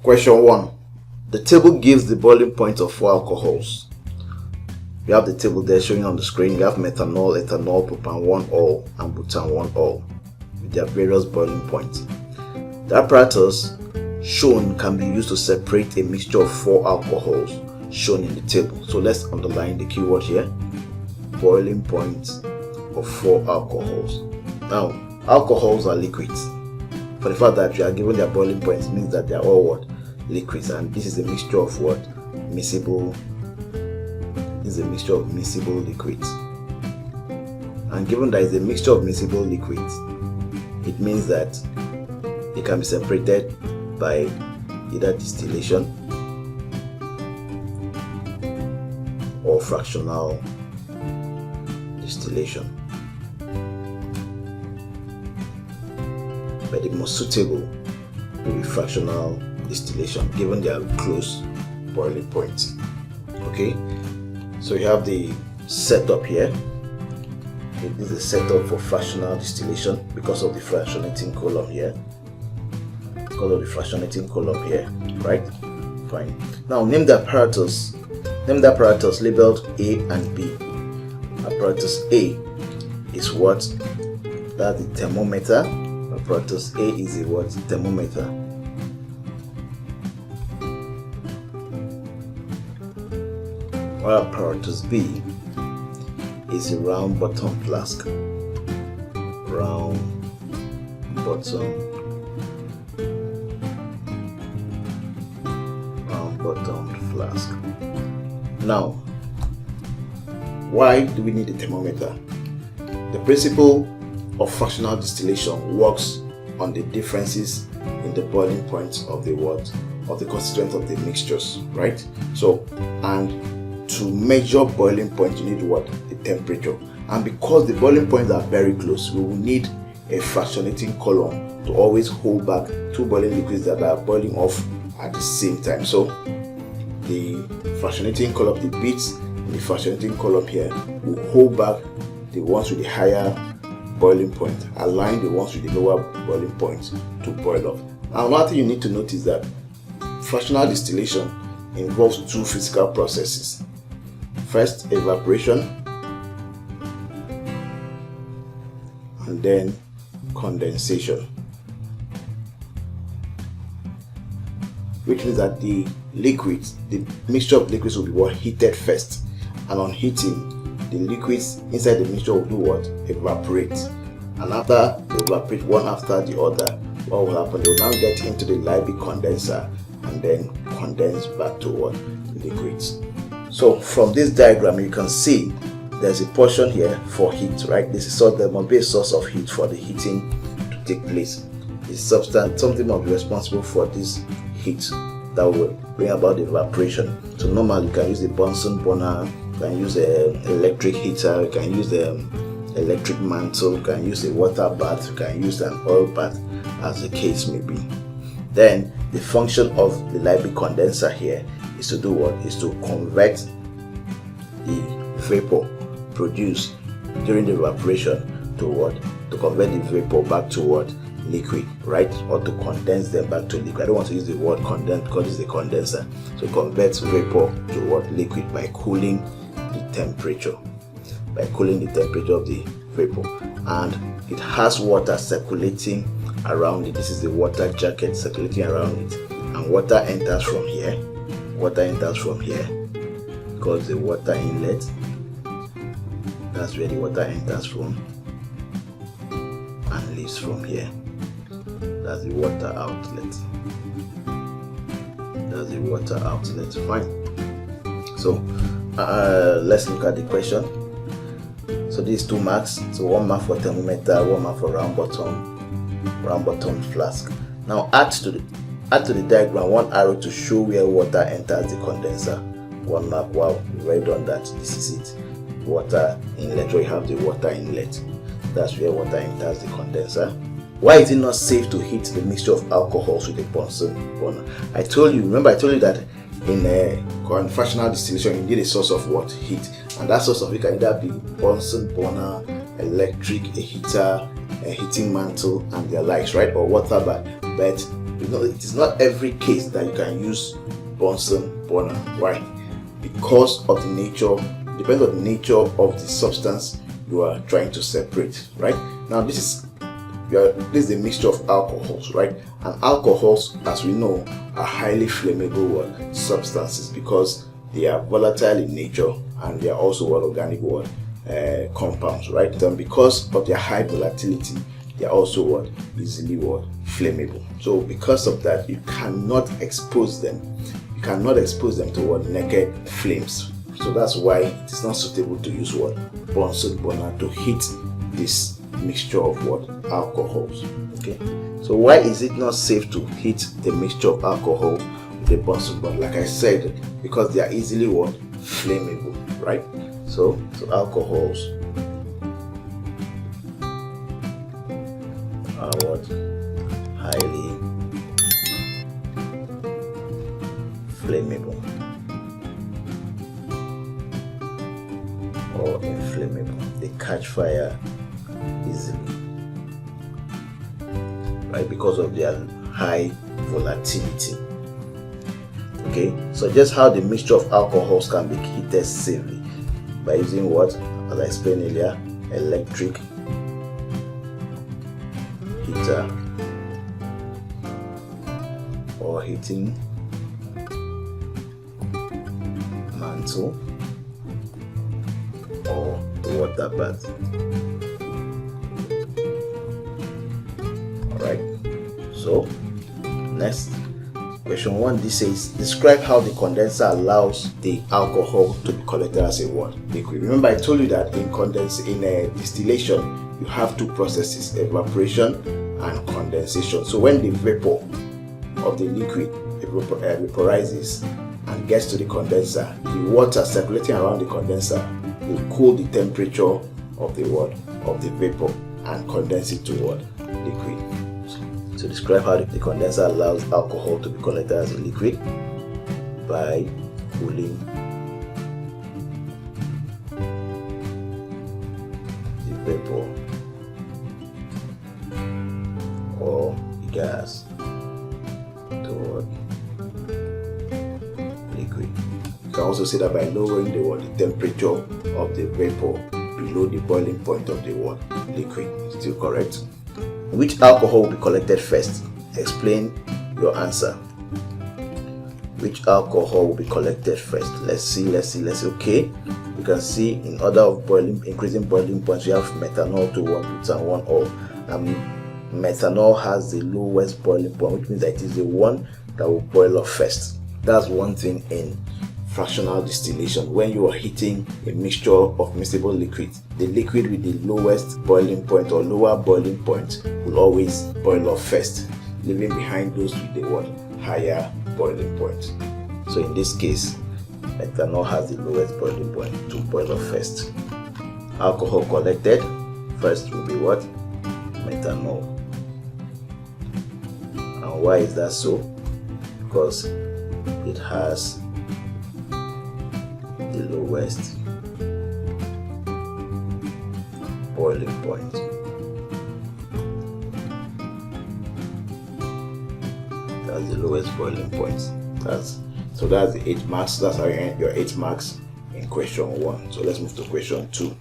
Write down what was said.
Question 1. The table gives the boiling point of 4 alcohols. We have the table there showing on the screen. We have methanol, ethanol, propan-1-ol, and butan-1-ol with their various boiling points. The apparatus shown can be used to separate a mixture of 4 alcohols shown in the table. So let's underline the keyword here: boiling point of 4 alcohols. Now, alcohols are liquids. For the fact that you are given their boiling points means that they are all what? Liquids, and this is a mixture of what? Miscible. This is a mixture of miscible liquids. And given that it's a mixture of miscible liquids, it means that it can be separated by either distillation or fractional distillation. But the most suitable will be fractional distillation, given their close boiling point. Okay, so you have the setup here. This is a setup for fractional distillation because of the fractionating column here. Right? Fine. Now name the apparatus. Name the apparatus labeled A and B. Apparatus A is what? That's the thermometer. Apparatus A is a what? Thermometer. While apparatus B is a round bottom flask. Round bottom flask. Now, why do we need a thermometer? The principle of fractional distillation works on the differences in the boiling points of the constituents of the mixtures, right? So, and to measure boiling point, you need what? The temperature. And because the boiling points are very close, we will need a fractionating column to always hold back 2 boiling liquids that are boiling off at the same time. So the fractionating column, the bits in the fractionating column here, will hold back the ones with the higher boiling point, align the ones with the lower boiling point to boil off. Now, another thing you need to note is that fractional distillation involves 2 physical processes. First, evaporation, and then condensation, which means that the mixture of liquids will be what? Heated first, and on heating, the liquids inside the mixture will do what? Evaporate. And after they evaporate one after the other, what will happen? They will now get into the Liebig condenser and then condense back to what? Liquids. So from this diagram, you can see there's a portion here for heat, right? There must be a source of heat for the heating to take place. This substance, something must be responsible for this heat that will bring about the evaporation. So normally you can use the Bunsen burner, you can use an electric heater, you can use the electric mantle, you can use a water bath, you can use an oil bath, as the case may be. Then the function of the Liebig condenser here is to do what? Is to convert the vapor produced during the evaporation to what? To convert the vapor back to what? Liquid, right? Or to condense them back to liquid. I don't want to use the word condense because it's a condenser. So converts vapor to what? Liquid by cooling the temperature. By cooling the temperature of the vapor. And it has water circulating around it. This is the water jacket circulating around it. And water enters from here. Water enters from here. Because the water inlet. That's where the water enters from. And leaves from here. That's the water outlet. That's the water outlet. Fine. So let's look at the question. So these 2 marks. So 1 mark for thermometer, 1 mark for round bottom flask. Now add to the diagram 1 arrow to show where water enters the condenser. 1 mark. Wow, we've already done that. This is it. Water inlet, where you have the water inlet. That's where water enters the condenser. Why is it not safe to heat the mixture of alcohols with a Bunsen burner? I told you that in fractional distillation you need a source of what? Heat. And that source of heat can either be Bunsen burner, electric, a heater, a heating mantle, and their likes, right? Or water bath. But it is not every case that you can use Bunsen burner. Why? Because of the nature, depends on the nature of the substance you are trying to separate, right? Now this is a mixture of alcohols, right? And alcohols, as we know, are highly flammable substances because they are volatile in nature and they are also organic compounds, right? And because of their high volatility, they are also easily flammable. So because of that, you cannot expose them. You cannot expose them to naked flames. So that's why it is not suitable to use Bunsen burner to heat this mixture of alcohols. Okay, so why is it not safe to heat the mixture of alcohol with a Bunsen burner? Like I said, because they are easily flammable, right? So alcohols are highly flammable or inflammable. They catch fire easily, right, because of their high volatility. Okay, so just how the mixture of alcohols can be heated safely by using as I explained earlier, electric heater or heating mantle or the water bath. Alright, so next question 1, this says describe how the condenser allows the alcohol to be collected as a liquid. Remember I told you that in distillation you have two processes, evaporation and condensation. So when the vapor of the liquid vaporizes and gets to the condenser, the water circulating around the condenser will cool the temperature of the vapor and condense it to liquid. So describe how the condenser allows alcohol to be collected as a liquid by cooling the vapor or the gas to liquid. You can also say that by lowering the temperature of the vapor below the boiling point of the liquid. Still correct? Which alcohol will be collected first? Explain your answer. Which alcohol will be collected first? Let's see. Okay, you can see in order of increasing boiling points, we have methanol to 1 butane 1 ol. Methanol has the lowest boiling point, which means that it is the one that will boil off first. That's one thing in fractional distillation. When you are heating a mixture of miscible liquids, the liquid with the lowest boiling point or lower boiling point will always boil off first, leaving behind those with the higher boiling point. So in this case, methanol has the lowest boiling point to boil off first. Alcohol collected first will be methanol. And why is that so? Because it has the lowest boiling point. That's the lowest boiling point. That's the 8 marks. That's how you earn your 8 marks in question 1. So let's move to question 2.